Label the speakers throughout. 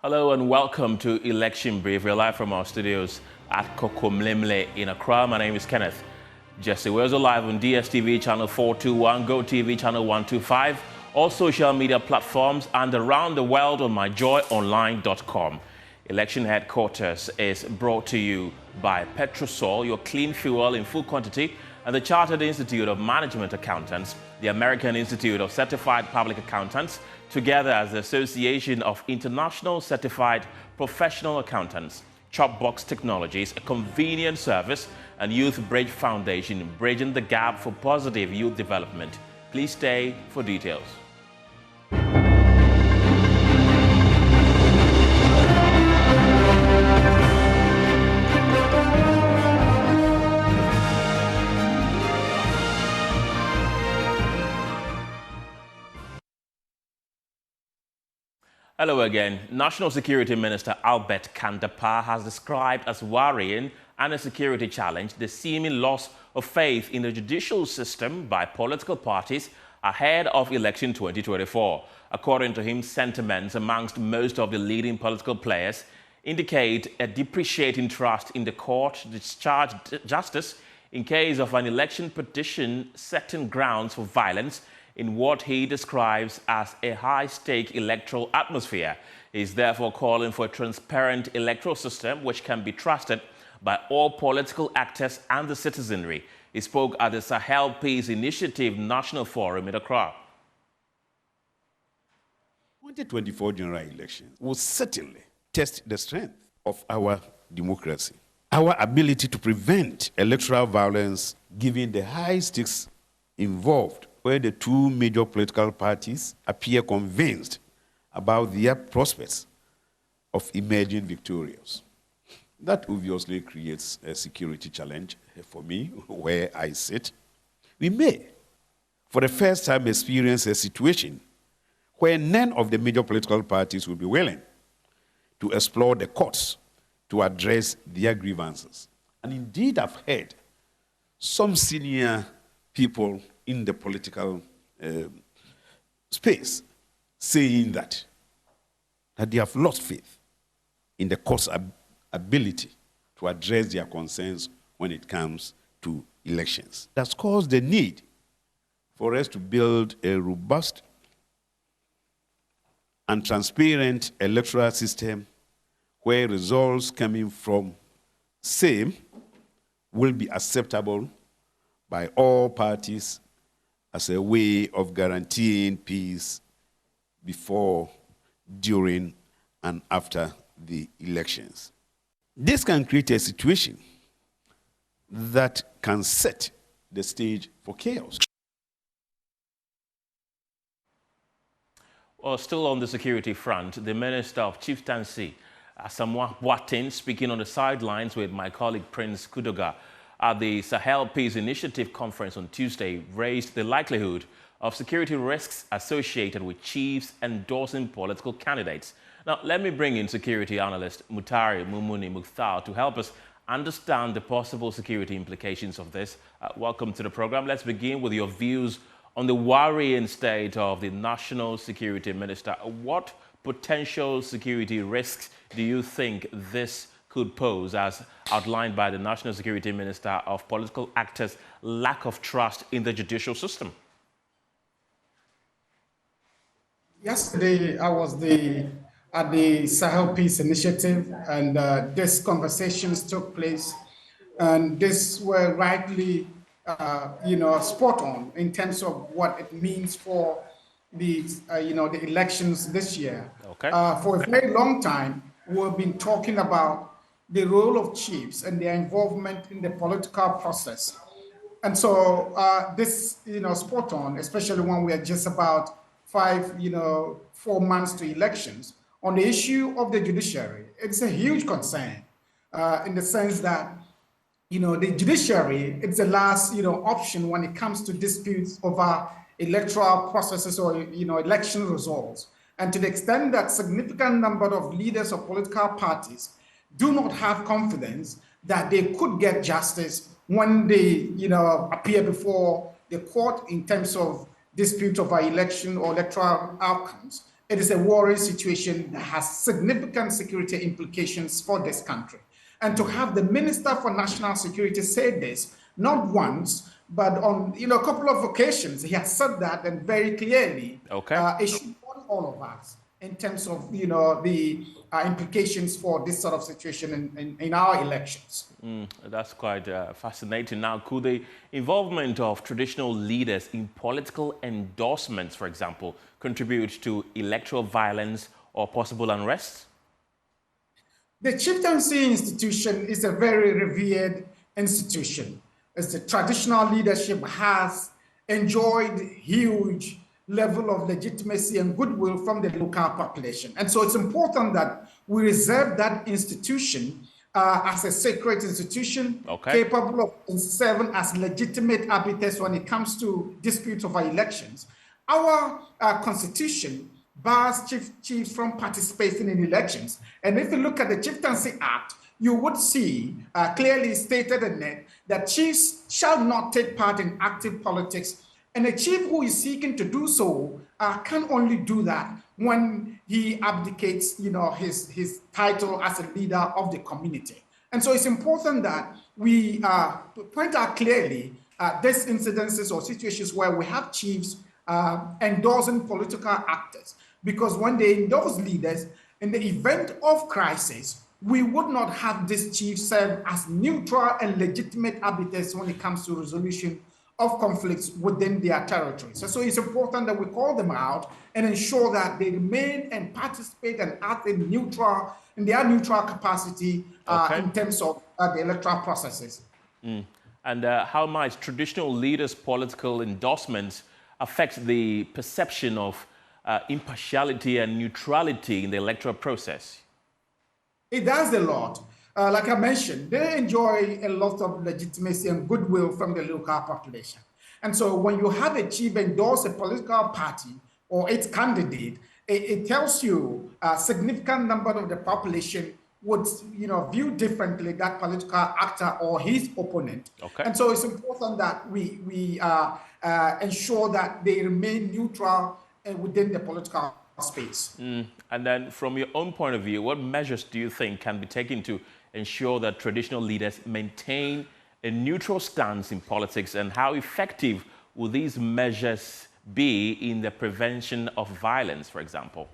Speaker 1: Hello and welcome to Election Brief. We're live from our studios at Kokomlemle in Accra. My name is Kenneth Jesse. We're also live on DSTV channel 421, GoTV channel 125, all social media platforms, and around the world on myjoyonline.com. Election Headquarters is brought to you by Petrosol, your clean fuel in full quantity, and the Chartered Institute of Management Accountants, the American Institute of Certified Public Accountants, together as the Association of International Certified Professional Accountants, Chopbox Technologies, a convenient service, and Youth Bridge Foundation, bridging the gap for positive youth development. Please stay for details. Hello again. National Security Minister Albert Kandapar has described as worrying and a security challenge the seeming loss of faith in the judicial system by political parties ahead of election 2024. According to him, sentiments amongst most of the leading political players indicate a depreciating trust in the court to discharge justice in case of an election petition setting grounds for violence in what he describes as a high-stake electoral atmosphere. He is therefore calling for a transparent electoral system which can be trusted by all political actors and the citizenry. He spoke at the Sahel Peace Initiative National Forum in Accra.
Speaker 2: 2024 general election will certainly test the strength of our democracy, our ability to prevent electoral violence given the high stakes involved, where the two major political parties appear convinced about their prospects of emerging victorious. That obviously creates a security challenge for me, where I sit. We may, for the first time, experience a situation where none of the major political parties will be willing to explore the courts to address their grievances. And indeed, I've heard some senior people in the political space saying that they have lost faith in the court's ability to address their concerns when it comes to elections. That's caused the need for us to build a robust and transparent electoral system where results coming from same will be acceptable by all parties as a way of guaranteeing peace before, during, and after the elections. This can create a situation that can set the stage for chaos.
Speaker 1: Well, still on the security front, the Minister of Chieftaincy, Asamoah Boateng, speaking on the sidelines with my colleague Prince Kudoga at the Sahel Peace Initiative conference on Tuesday, raised the likelihood of security risks associated with chiefs endorsing political candidates. Now, let me bring in security analyst Mutari Mumuni Mukhtar to help us understand the possible security implications of this. Welcome to the program. Let's begin with your views on the worrying state of the National Security Minister. What potential security risks do you think this could pose, as outlined by the National Security Minister, of political actors' lack of trust in the judicial system?
Speaker 3: Yesterday, I was at the Sahel Peace Initiative, and these conversations took place, and these were rightly, spot on in terms of what it means for the, the elections this year.
Speaker 1: Okay.
Speaker 3: For a very long time, we've been talking about the role of chiefs and their involvement in the political process. And so this, spot on, especially when we are just about 4 months to elections. On the issue of the judiciary, it's a huge concern in the sense that, the judiciary, it's the last, option when it comes to disputes over electoral processes or, election results. And to the extent that significant number of leaders of political parties do not have confidence that they could get justice when they, appear before the court in terms of dispute over election or electoral outcomes, it is a worrying situation that has significant security implications for this country. And to have the Minister for National Security say this, not once, but on a couple of occasions, he has said that, and very clearly, it should warn all of us in terms of the implications for this sort of situation in our elections.
Speaker 1: That's quite fascinating. Now, could the involvement of traditional leaders in political endorsements, for example, contribute to electoral violence or possible unrest?
Speaker 3: The chieftaincy institution is a very revered institution, as the traditional leadership has enjoyed huge level of legitimacy and goodwill from the local population. And so it's important that we reserve that institution as a sacred institution, capable of serving as legitimate arbiters when it comes to disputes over elections. Our constitution bars chiefs from participating in elections. And if you look at the Chieftaincy Act, you would see clearly stated in it that chiefs shall not take part in active politics. And a chief who is seeking to do so can only do that when he abdicates, his title as a leader of the community. And so it's important that we point out clearly these incidences or situations where we have chiefs endorsing political actors, because when they endorse leaders in the event of crisis, we would not have this chief serve as neutral and legitimate arbiters when it comes to resolution of conflicts within their territories. So it's important that we call them out and ensure that they remain and participate and act in their neutral capacity in terms of the electoral processes.
Speaker 1: And how might traditional leaders' political endorsements affect the perception of impartiality and neutrality in the electoral process?
Speaker 3: It does a lot. Like I mentioned, they enjoy a lot of legitimacy and goodwill from the local population. And so when you have a chief endorse a political party or its candidate, it tells you a significant number of the population would view differently that political actor or his opponent. And so it's important that we ensure that they remain neutral within the political space.
Speaker 1: And then from your own point of view, what measures do you think can be taken to ensure that traditional leaders maintain a neutral stance in politics, and how effective will these measures be in the prevention of violence, for example?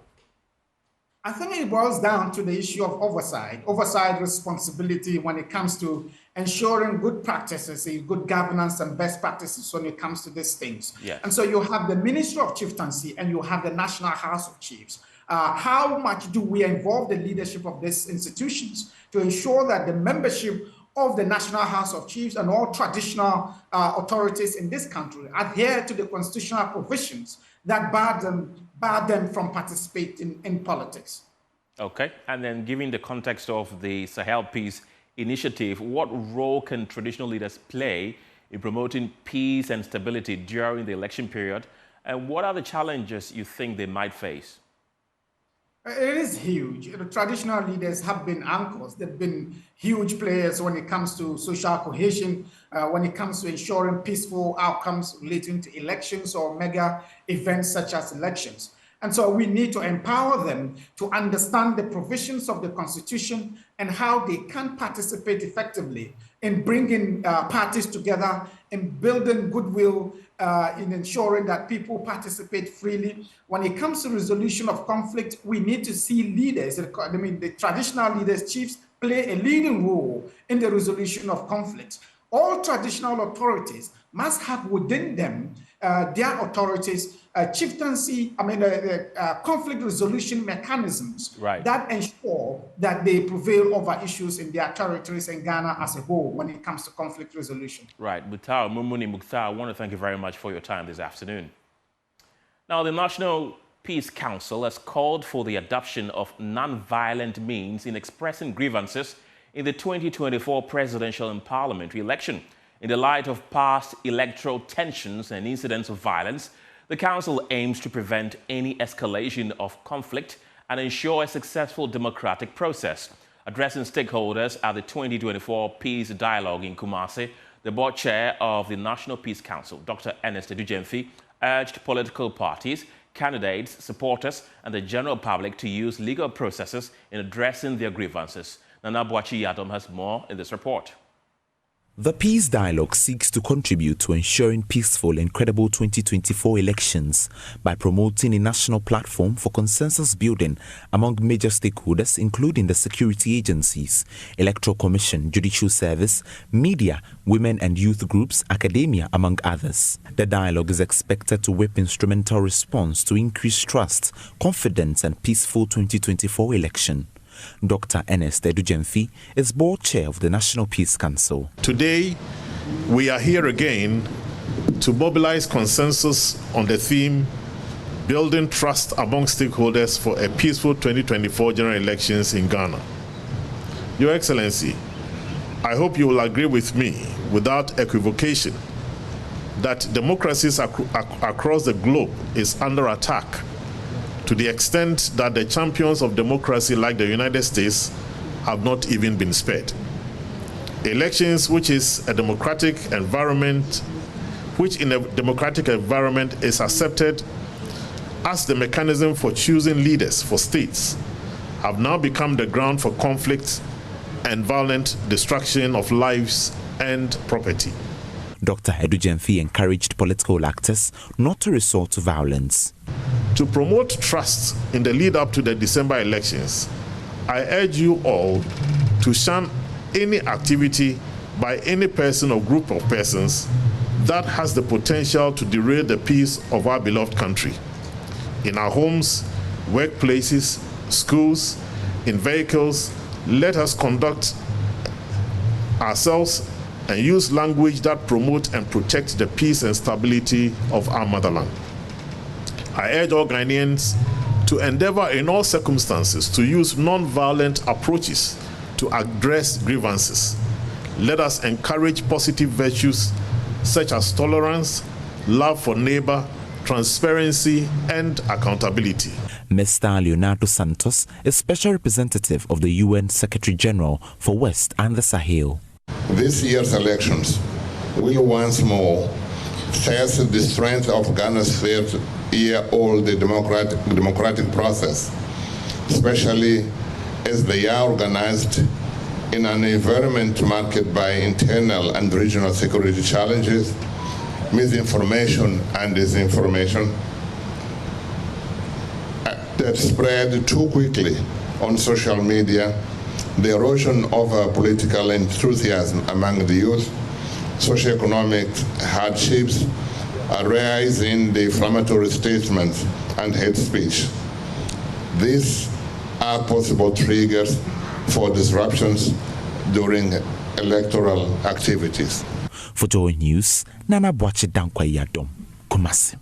Speaker 3: I think it boils down to the issue of oversight responsibility when it comes to ensuring good practices, good governance and best practices when it comes to these things. And so you have the Ministry of Chieftaincy and you have the National House of Chiefs. How much do we involve the leadership of these institutions to ensure that the membership of the National House of Chiefs and all traditional authorities in this country adhere to the constitutional provisions that bar them from participating in politics?
Speaker 1: And then given the context of the Sahel Peace Initiative, what role can traditional leaders play in promoting peace and stability during the election period? And what are the challenges you think they might face?
Speaker 3: It is huge. The traditional leaders have been anchors. They've been huge players when it comes to social cohesion, when it comes to ensuring peaceful outcomes relating to elections or mega events such as elections. And so we need to empower them to understand the provisions of the Constitution and how they can participate effectively in bringing parties together, in building goodwill, in ensuring that people participate freely. When it comes to resolution of conflict, we need to see leaders, the traditional leaders, chiefs, play a leading role in the resolution of conflicts. All traditional authorities must have within them their authorities, chieftaincy, conflict resolution mechanisms that ensure that they prevail over issues in their territories and Ghana as a whole when it comes to conflict resolution.
Speaker 1: Mukhtar Mumuni Mukhtar, I want to thank you very much for your time this afternoon. Now, the National Peace Council has called for the adoption of non-violent means in expressing grievances in the 2024 presidential and parliamentary election. In the light of past electoral tensions and incidents of violence, the Council aims to prevent any escalation of conflict and ensure a successful democratic process. Addressing stakeholders at the 2024 Peace Dialogue in Kumasi, the board chair of the National Peace Council, Dr. Ernest Edujemfi, urged political parties, candidates, supporters, and the general public to use legal processes in addressing their grievances. Nana Boachi Yadom has more in this report.
Speaker 4: The Peace Dialogue seeks to contribute to ensuring peaceful and credible 2024 elections by promoting a national platform for consensus building among major stakeholders, including the security agencies, Electoral Commission, Judicial Service, media, women and youth groups, academia, among others. The dialogue is expected to whip instrumental response to increase trust, confidence, and peaceful 2024 election. Dr. Ernest Edujemfi is board chair of the National Peace Council.
Speaker 5: Today, we are here again to mobilize consensus on the theme, building trust among stakeholders for a peaceful 2024 general elections in Ghana. Your Excellency, I hope you will agree with me without equivocation that democracies across the globe is under attack to the extent that the champions of democracy like the United States have not even been spared. Elections, which is a democratic environment, which in a democratic environment is accepted as the mechanism for choosing leaders for states, have now become the ground for conflict and violent destruction of lives and property.
Speaker 4: Dr. Edujemfi encouraged political actors not to resort to violence.
Speaker 5: To promote trust in the lead up to the December elections, I urge you all to shun any activity by any person or group of persons that has the potential to derail the peace of our beloved country. In our homes, workplaces, schools, in vehicles, let us conduct ourselves and use language that promote and protect the peace and stability of our motherland. I urge all Ghanaians to endeavor in all circumstances to use non-violent approaches to address grievances. Let us encourage positive virtues such as tolerance, love for neighbor, transparency, and accountability.
Speaker 4: Mr. Leonardo Santos is Special Representative of the UN Secretary General for West and the Sahel.
Speaker 6: This year's elections will once more test the strength of Ghana's 30-year-old democratic process, especially as they are organized in an environment marked by internal and regional security challenges, misinformation and disinformation that spread too quickly on social media, the erosion of political enthusiasm among the youth, socioeconomic hardships, a rise in defamatory statements and hate speech. These are possible triggers for disruptions during electoral activities.
Speaker 4: For Joy News, Nana Boachi Yadom, Kumasi.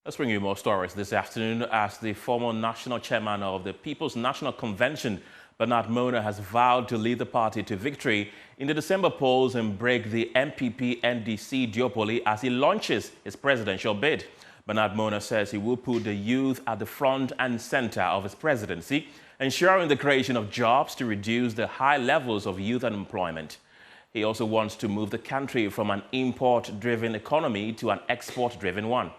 Speaker 1: Let's bring you more stories this afternoon as the former national chairman of the People's National Convention, Bernard Mona, has vowed to lead the party to victory in the December polls and break the MPP-NDC duopoly as he launches his presidential bid. Bernard Mona says he will put the youth at the front and center of his presidency, ensuring the creation of jobs to reduce the high levels of youth unemployment. He also wants to move the country from an import-driven economy to an export-driven one.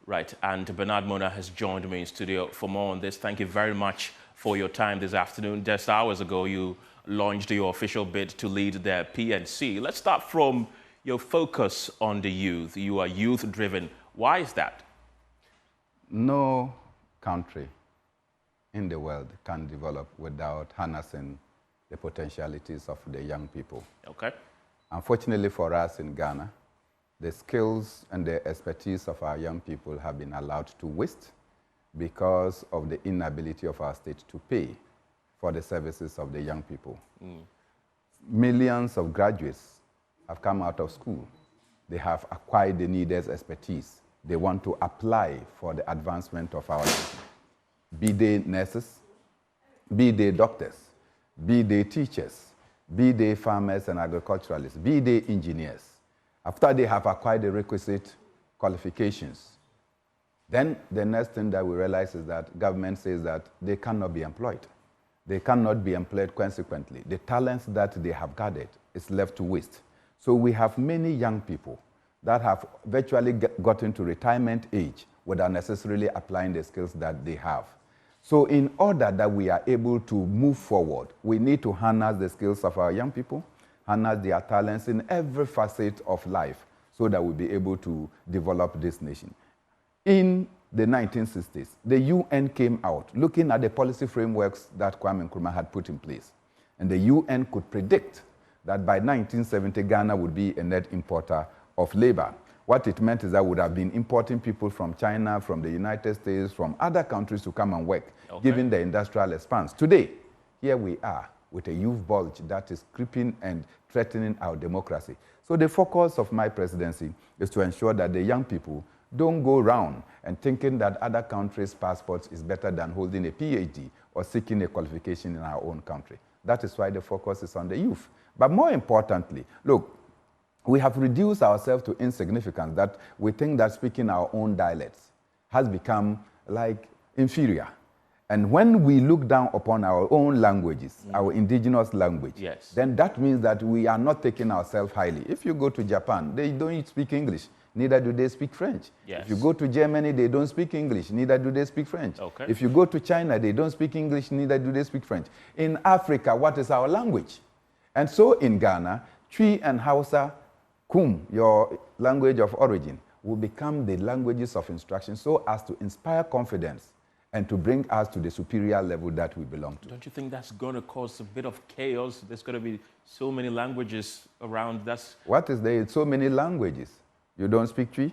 Speaker 1: Right, and Bernard Mona has joined me in studio for more on this. Thank you very much for your time this afternoon. Just hours ago, you launched your official bid to lead the PNC. Let's start from your focus on the youth. You are youth-driven. Why is that?
Speaker 7: No country in the world can develop without harnessing the potentialities of the young people.
Speaker 1: Okay.
Speaker 7: Unfortunately for us in Ghana, the skills and the expertise of our young people have been allowed to waste because of the inability of our state to pay for the services of the young people. Millions of graduates have come out of school. They have acquired the needed expertise. They want to apply for the advancement of our state. Be they nurses, be they doctors, be they teachers, be they farmers and agriculturalists, be they engineers. After they have acquired the requisite qualifications, Then the next thing that we realize is that government says that they cannot be employed. They cannot be employed consequently. The talents that they have gathered is left to waste. So we have many young people that have virtually gotten to retirement age without necessarily applying the skills that they have. So in order that we are able to move forward, we need to harness the skills of our young people, harness their talents in every facet of life so that we'll be able to develop this nation. In the 1960s, the UN came out looking at the policy frameworks that Kwame Nkrumah had put in place. And the UN could predict that by 1970, Ghana would be a net importer of labor. What it meant is that we would have been importing people from China, from the United States, from other countries to come and work, given the industrial expanse. Today, here we are with a youth bulge that is creeping and threatening our democracy. So the focus of my presidency is to ensure that the young people don't go around and thinking that other countries' passports is better than holding a PhD or seeking a qualification in our own country. That is why the focus is on the youth. But more importantly, look, we have reduced ourselves to insignificance that we think that speaking our own dialects has become like inferior. And when we look down upon our own languages, our indigenous language, then that means that we are not taking ourselves highly. If you go to Japan, they don't speak English. Neither do they speak French. If you go to Germany, they don't speak English. Neither do they speak French. If you go to China, they don't speak English. Neither do they speak French. In Africa, what is our language? And so in Ghana, Twi and Hausa, Kum, your language of origin, will become the languages of instruction so as to inspire confidence and to bring us to the superior level that we belong to.
Speaker 1: Don't you think that's going to cause a bit of chaos? There's going to be so many languages around.
Speaker 7: What is there? So many languages. You don't speak Twi?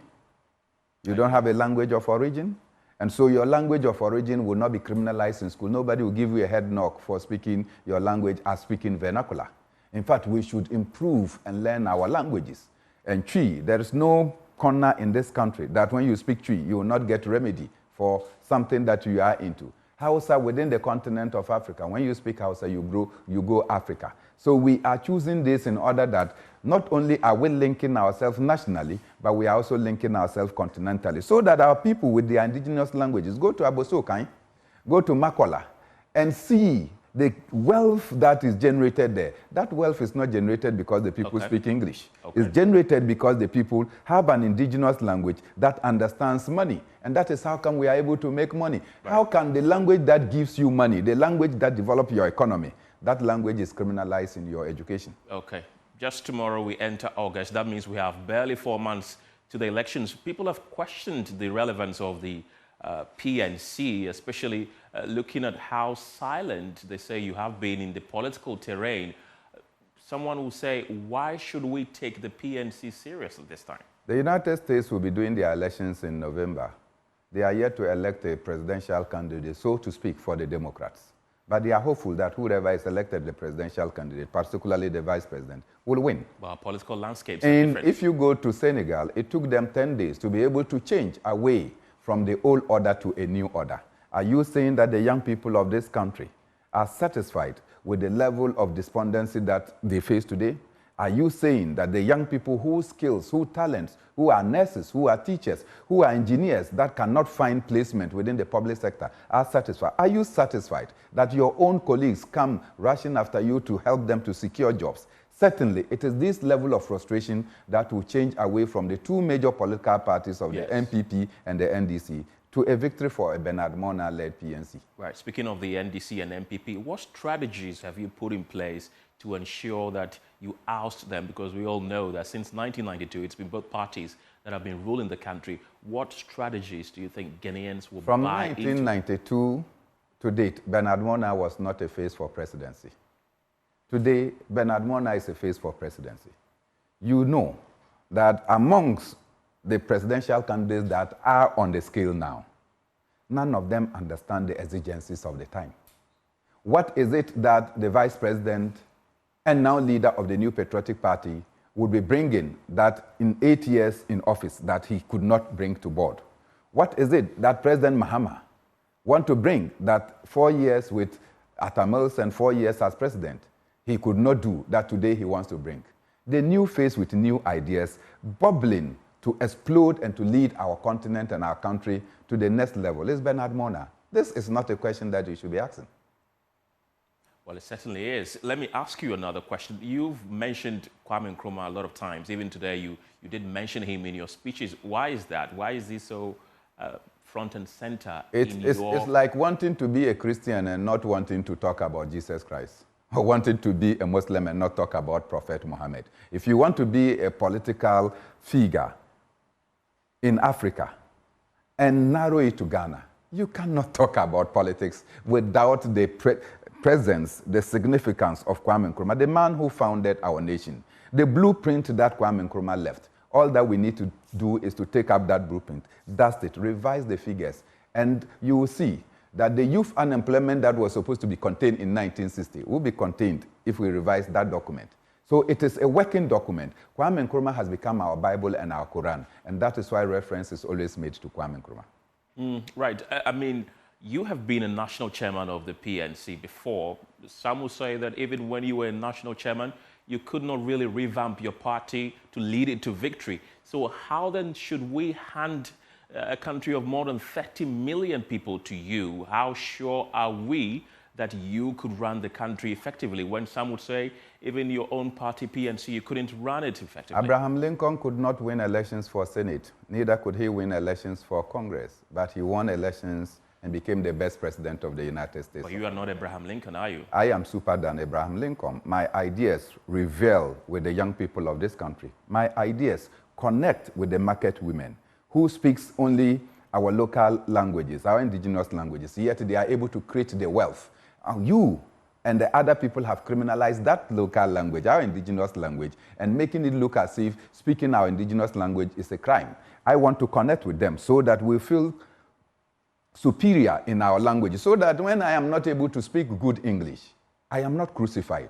Speaker 7: You don't have a language of origin? And so your language of origin will not be criminalized in school. Nobody will give you a head knock for speaking your language as speaking vernacular. In fact, we should improve and learn our languages. And Twi, there is no corner in this country that when you speak Twi, you will not get remedy for something that you are into. Hausa within the continent of Africa, when you speak Hausa, you go Africa. So we are choosing this in order that not only are we linking ourselves nationally, but we are also linking ourselves continentally, so that our people with their indigenous languages go to Abosokai, go to Makola, and see the wealth that is generated there. That wealth is not generated because the people speak English. It's generated because the people have an indigenous language that understands money. And that is how come we are able to make money. How can the language that gives you money, the language that develops your economy, that language is criminalized in your education?
Speaker 1: Okay. Just tomorrow we enter August. That means we have barely 4 months to the elections. People have questioned the relevance of the PNC, especially looking at how silent they say you have been in the political terrain. Someone will say, why should we take the PNC seriously this time?
Speaker 7: The United States will be doing their elections in November. They are yet to elect a presidential candidate, so to speak, for the Democrats. But they are hopeful that whoever is elected the presidential candidate, particularly the vice president, will win.
Speaker 1: But our political landscapes
Speaker 7: are
Speaker 1: different.
Speaker 7: And if you go to Senegal, it took them 10 days to be able to change away from the old order to a new order. Are you saying that the young people of this country are satisfied with the level of despondency that they face today? Are you saying that the young people whose skills, whose talents, who are nurses, who are teachers, who are engineers that cannot find placement within the public sector are satisfied? Are you satisfied that your own colleagues come rushing after you to help them to secure jobs? Certainly, it is this level of frustration that will change away from the two major political parties of the NPP and the NDC to a victory for a Bernard Mona-led PNC.
Speaker 1: Right. Speaking of the NDC and NPP, what strategies have you put in place to ensure that you oust them? Because we all know that since 1992, it's been both parties that have been ruling the country. What strategies do you think Ghanaians will
Speaker 7: From
Speaker 1: buy
Speaker 7: 1992 to date, Bernard Mona was not a face for presidency. Today, Bernard Mona is a face for presidency. You know that amongst the presidential candidates that are on the scale now, none of them understand the exigencies of the time. What is it that the vice president and now leader of the New Patriotic Party would be bringing that in 8 years in office that he could not bring to board? What is it that President Mahama want to bring that 4 years with Atta Mills and 4 years as president he could not do that today he wants to bring? The new face with new ideas bubbling to explode and to lead our continent and our country to the next level is Bernard Mona. This is not a question that you should be asking.
Speaker 1: Well, it certainly is. Let me ask you another question. You've mentioned Kwame Nkrumah a lot of times. Even today, you did mention him in your speeches. Why is that? Why is he so front and center
Speaker 7: It's like wanting to be a Christian and not wanting to talk about Jesus Christ, or wanting to be a Muslim and not talk about Prophet Muhammad. If you want to be a political figure in Africa and narrow it to Ghana, you cannot talk about politics without the presence, the significance of Kwame Nkrumah, the man who founded our nation. The blueprint that Kwame Nkrumah left, all that we need to do is to take up that blueprint, dust it, revise the figures, and you will see that the youth unemployment that was supposed to be contained in 1960 will be contained if we revise that document. So it is a working document. Kwame Nkrumah has become our Bible and our Quran, and that is why reference is always made to Kwame Nkrumah.
Speaker 1: Right. I mean, you have been a national chairman of the PNC before. Some will say that even when you were a national chairman, you could not really revamp your party to lead it to victory. So how then should we hand a country of more than 30 million people to you? How sure are we that you could run the country effectively when some would say even your own party, PNC, you couldn't run it effectively?
Speaker 7: Abraham Lincoln could not win elections for Senate. Neither could he win elections for Congress. But he won elections and became the best president of the United States.
Speaker 1: But you are not Abraham Lincoln, are you?
Speaker 7: I am super than Abraham Lincoln. My ideas revel with the young people of this country. My ideas connect with the market women who speaks only our local languages, our indigenous languages, yet they are able to create the wealth. And you and the other people have criminalized that local language, our indigenous language, and making it look as if speaking our indigenous language is a crime. I want to connect with them so that we feel superior in our language, so that when I am not able to speak good English, I am not crucified.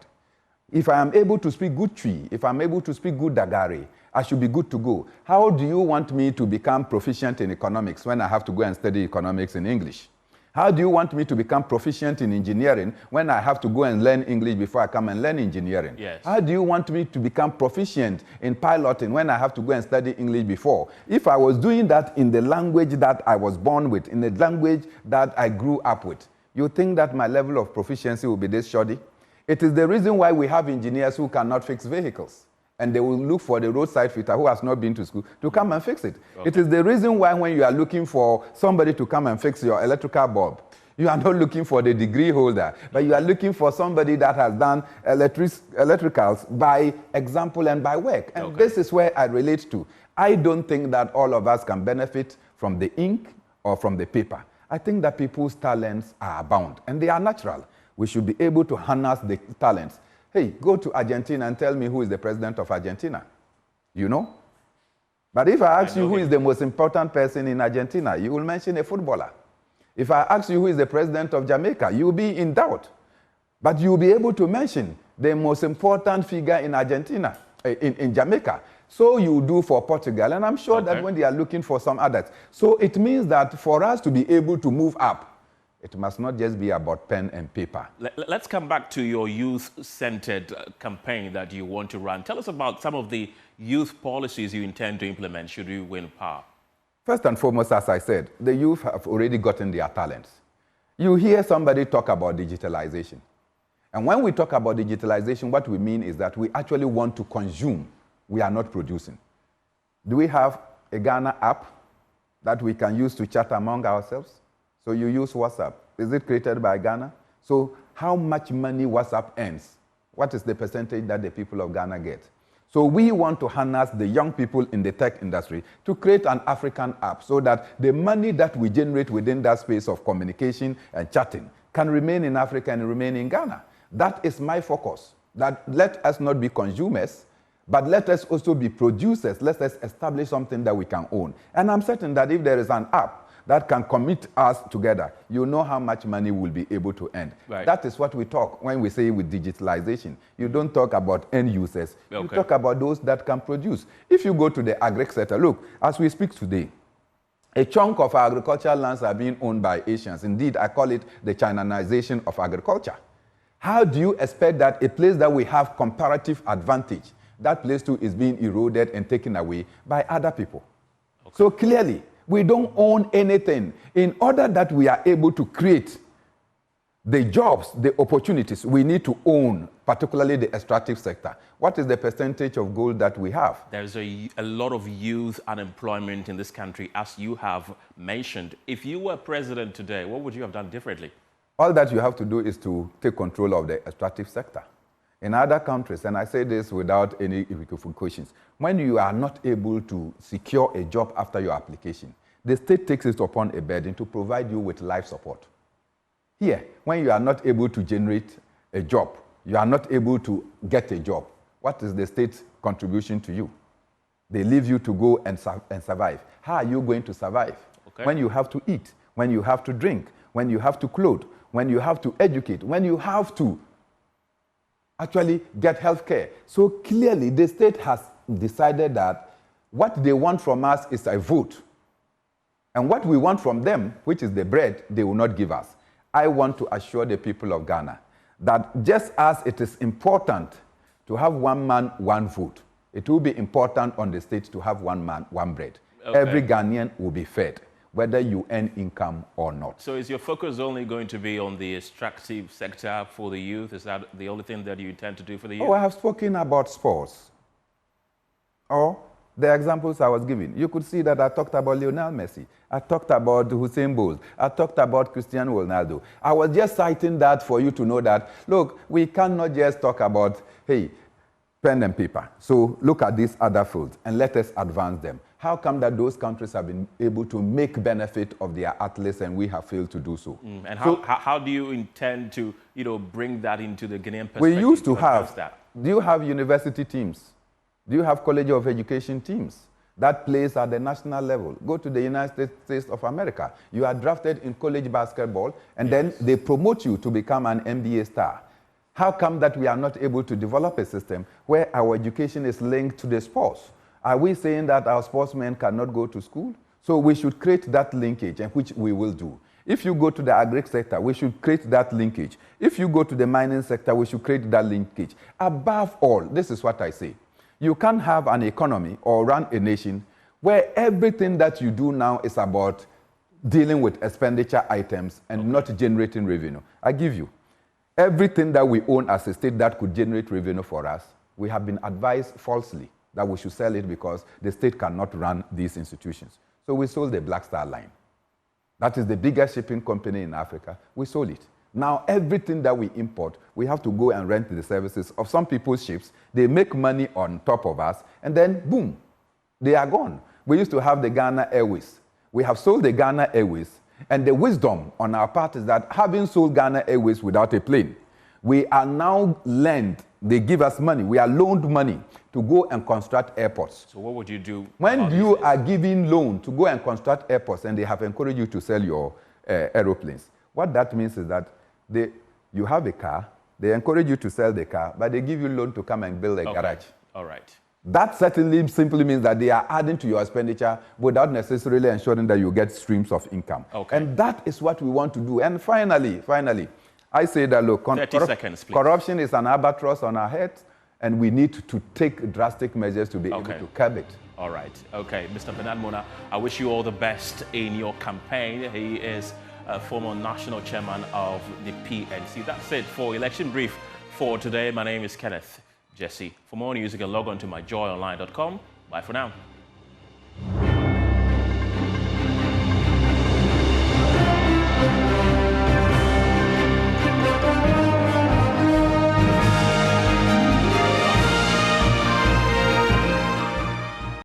Speaker 7: If I am able to speak good Twi, if I'm able to speak good Dagari, I should be good to go. How do you want me to become proficient in economics when I have to go and study economics in English? How do you want me to become proficient in engineering when I have to go and learn English before I come and learn engineering?
Speaker 1: Yes.
Speaker 7: How do you want me to become proficient in piloting when I have to go and study English before? If I was doing that in the language that I was born with, in the language that I grew up with, you think that my level of proficiency will be this shoddy? It is the reason why we have engineers who cannot fix vehicles. And they will look for the roadside fitter who has not been to school to come and fix it. Okay. It is the reason why when you are looking for somebody to come and fix your electrical bulb, you are not looking for the degree holder, but you are looking for somebody that has done electricals by example and by work. And this is where I relate to. I don't think that all of us can benefit from the ink or from the paper. I think that people's talents are abound, and they are natural. We should be able to harness the talents. Hey, go to Argentina and tell me who is the president of Argentina. You know? But if I ask you who is the most important person in Argentina, you will mention a footballer. If I ask you who is the president of Jamaica, you will be in doubt. But you will be able to mention the most important figure in Argentina, in Jamaica. So you do for Portugal, and I'm sure that when they are looking for some others. So it means that for us to be able to move up, it must not just be about pen and paper.
Speaker 1: Let's come back to your youth-centered campaign that you want to run. Tell us about some of the youth policies you intend to implement should you win power.
Speaker 7: First and foremost, as I said, the youth have already gotten their talents. You hear somebody talk about digitalization. And when we talk about digitalization, what we mean is that we actually want to consume. We are not producing. Do we have a Ghana app that we can use to chat among ourselves? So you use WhatsApp. Is it created by Ghana? So how much money WhatsApp earns? What is the percentage that the people of Ghana get? So we want to harness the young people in the tech industry to create an African app so that the money that we generate within that space of communication and chatting can remain in Africa and remain in Ghana. That is my focus. That let us not be consumers, but let us also be producers. Let us establish something that we can own. And I'm certain that if there is an app that can commit us together, you know how much money we'll be able to earn. Right. That is what we talk when we say with digitalization. You don't talk about end users. You talk about those that can produce. If you go to the agri sector, look, as we speak today, a chunk of our agricultural lands are being owned by Asians. Indeed, I call it the Chinanization of agriculture. How do you expect that a place that we have comparative advantage, that place too is being eroded and taken away by other people. Okay. So clearly, we don't own anything. In order that we are able to create the jobs, the opportunities, we need to own, particularly the extractive sector. What is the percentage of gold that we have?
Speaker 1: There's a lot of youth unemployment in this country, as you have mentioned. If you were president today, what would you have done differently?
Speaker 7: All that you have to do is to take control of the extractive sector. In other countries, and I say this without any equivocations, when you are not able to secure a job after your application, the state takes it upon a burden to provide you with life support. Here, when you are not able to generate a job, you are not able to get a job, what is the state's contribution to you? They leave you to go and survive. How are you going to survive? Okay. When you have to eat, when you have to drink, when you have to clothe, when you have to educate, when you have to actually get health care. So clearly, the state has decided that what they want from us is a vote. And what we want from them, which is the bread, they will not give us. I want to assure the people of Ghana that just as it is important to have one man, one vote, it will be important on the state to have one man, one bread. Okay. Every Ghanaian will be fed, whether you earn income or not.
Speaker 1: So is your focus only going to be on the extractive sector for the youth? Is that the only thing that you intend to do for the youth?
Speaker 7: Oh, I have spoken about sports. Or the examples I was giving. You could see that I talked about Lionel Messi. I talked about Usain Bolt. I talked about Cristiano Ronaldo. I was just citing that for you to know that, look, we cannot just talk about, hey, pen and paper. So look at these other fields and let us advance them. How come that those countries have been able to make benefit of their athletes and we have failed to do so?
Speaker 1: And how do you intend to, bring that into the Ghanaian perspective?
Speaker 7: We used to have that. Do you have university teams? Do you have College of Education teams that plays at the national level? Go to the United States of America. You are drafted in college basketball, and then they promote you to become an NBA star. How come that we are not able to develop a system where our education is linked to the sports? Are we saying that our sportsmen cannot go to school? So we should create that linkage, and which we will do. If you go to the agri sector, we should create that linkage. If you go to the mining sector, we should create that linkage. Above all, this is what I say. You can't have an economy or run a nation where everything that you do now is about dealing with expenditure items and not generating revenue. I give you, everything that we own as a state that could generate revenue for us, we have been advised falsely that we should sell it because the state cannot run these institutions. So we sold the Black Star Line. That is the biggest shipping company in Africa. We sold it. Now, everything that we import, we have to go and rent the services of some people's ships. They make money on top of us, and then, boom, they are gone. We used to have the Ghana Airways. We have sold the Ghana Airways, and the wisdom on our part is that having sold Ghana Airways without a plane, we are now lent. They give us money. We are loaned money to go and construct airports.
Speaker 1: So what would you do?
Speaker 7: When you are giving loan to go and construct airports, and they have encouraged you to sell your aeroplanes, what that means is that you have a car, they encourage you to sell the car, but they give you loan to come and build a garage.
Speaker 1: All right.
Speaker 7: That certainly simply means that they are adding to your expenditure without necessarily ensuring that you get streams of income. Okay. And that is what we want to do. And finally, I say that, look,
Speaker 1: 30 seconds, please.
Speaker 7: Corruption is an albatross on our heads, and we need to take drastic measures to be able to curb it.
Speaker 1: All right. Okay, Mr. Bernard Mona, I wish you all the best in your campaign. He is former national chairman of the PNC. That's it for Election Brief for today. My name is Kenneth Jesse. For more news, you can log on to myjoyonline.com. Bye for now.